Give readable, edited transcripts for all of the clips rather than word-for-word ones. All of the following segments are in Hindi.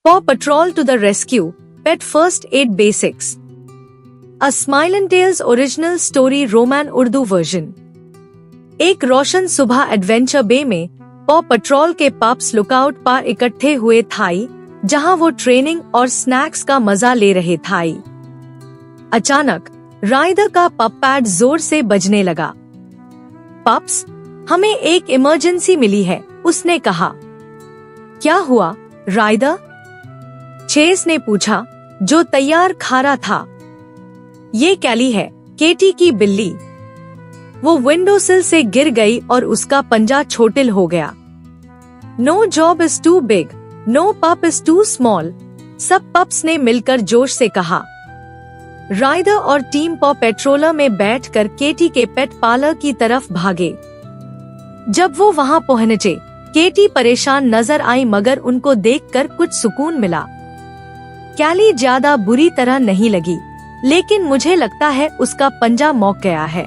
Paw Patrol to the rescue, Pet First Aid Basics. A Smile and Tales original story Roman Urdu version. एक रोशन सुबह एडवेंचर बे में पॉ पेट्रोल के पप्स लुकआउट पर इकट्ठे हुए थाई, जहां वो ट्रेनिंग और स्नैक्स का मजा ले रहे थाई। अचानक राइडर का पप पैड जोर से बजने लगा। पप्स, हमें एक इमरजेंसी मिली है, उसने कहा। क्या हुआ राइडर? चेस ने पूछा, जो तैयार खारा था। ये कैली है, केटी की बिल्ली। वो विंडोसिल से गिर गई और उसका पंजा छोटिल हो गया। No job is too big, no pup is too small, सब पप्स ने मिलकर जोश से कहा। राइडर और टीम पॉ पेट्रोलर में बैठकर केटी के पेट पार्लर की तरफ भागे। जब वो वहां पहुंचे, केटी परेशान नजर आई, मगर उनको देखकर कुछ सुकून मिला। कैली ज्यादा बुरी तरह नहीं लगी, लेकिन मुझे लगता है उसका पंजा मौक गया है।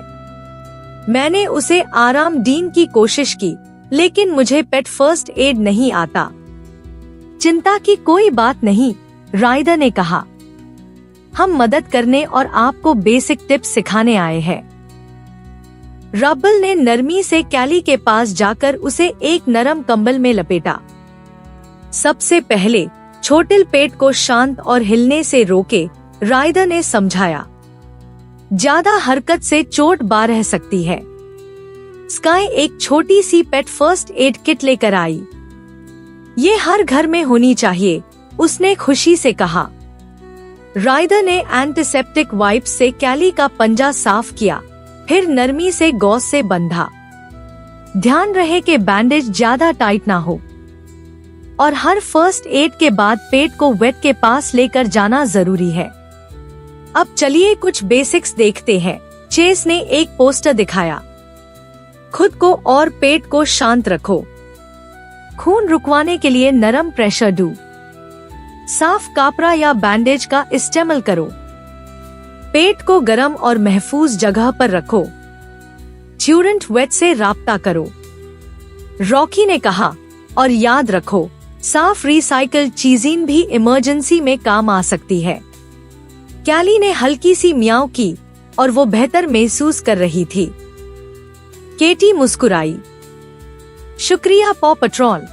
मैंने उसे आराम देने की कोशिश की, लेकिन मुझे पेट फर्स्ट एड नहीं आता। चिंता की कोई बात नहीं, राइडर ने कहा। हम मदद करने और आपको बेसिक टिप्स सिखाने आए हैं। रबल ने नरमी से कैली के पास जाकर उसे एक नरम कंबल में लपेटा। सबसे पहले छोटिल पेट को शांत और हिलने से रोके, राइडर ने समझाया। ज्यादा हरकत से चोट रह सकती है। स्काई एक छोटी सी पेट फर्स्ट एड किट लेकर आई। ये हर घर में होनी चाहिए, उसने खुशी से कहा। राइडर ने एंटीसेप्टिक वाइप्स से कैली का पंजा साफ किया, फिर नरमी से गॉज से बंधा। ध्यान रहे कि बैंडेज ज्यादा टाइट ना हो, और हर फर्स्ट एड के बाद पेट को वेट के पास लेकर जाना जरूरी है। अब चलिए कुछ बेसिक्स देखते हैं। चेस ने एक पोस्टर दिखाया। खुद को और पेट को शांत रखो। खून रुकवाने के लिए नरम प्रेशर दो। साफ कपड़ा या बैंडेज का इस्तेमाल करो। पेट को गर्म और महफूज जगह पर रखो। च्यूरेंट वेट से राब्ता करो, रॉकी ने कहा। और याद रखो, साफ रिसाइकल चीजें भी इमरजेंसी में काम आ सकती है। कैली ने हल्की सी म्याऊ की और वो बेहतर महसूस कर रही थी। केटी मुस्कुराई। शुक्रिया पॉ पेट्रोल,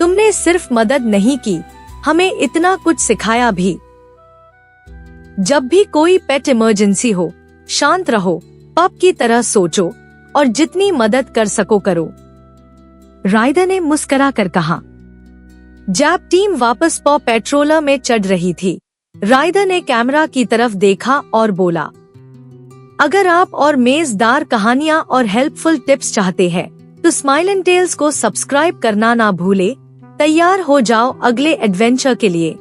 तुमने सिर्फ मदद नहीं की, हमें इतना कुछ सिखाया भी। जब भी कोई पेट इमरजेंसी हो, शांत रहो, पप की तरह सोचो और जितनी मदद कर सको करो, राइडर ने मुस्कुरा कर कहा। जब टीम वापस पॉ पेट्रोलर में चढ़ रही थी, राइडर ने कैमरा की तरफ देखा और बोला, अगर आप और मजेदार कहानियां और हेल्पफुल टिप्स चाहते हैं, तो स्माइल एंड टेल्स को सब्सक्राइब करना ना भूले। तैयार हो जाओ अगले एडवेंचर के लिए।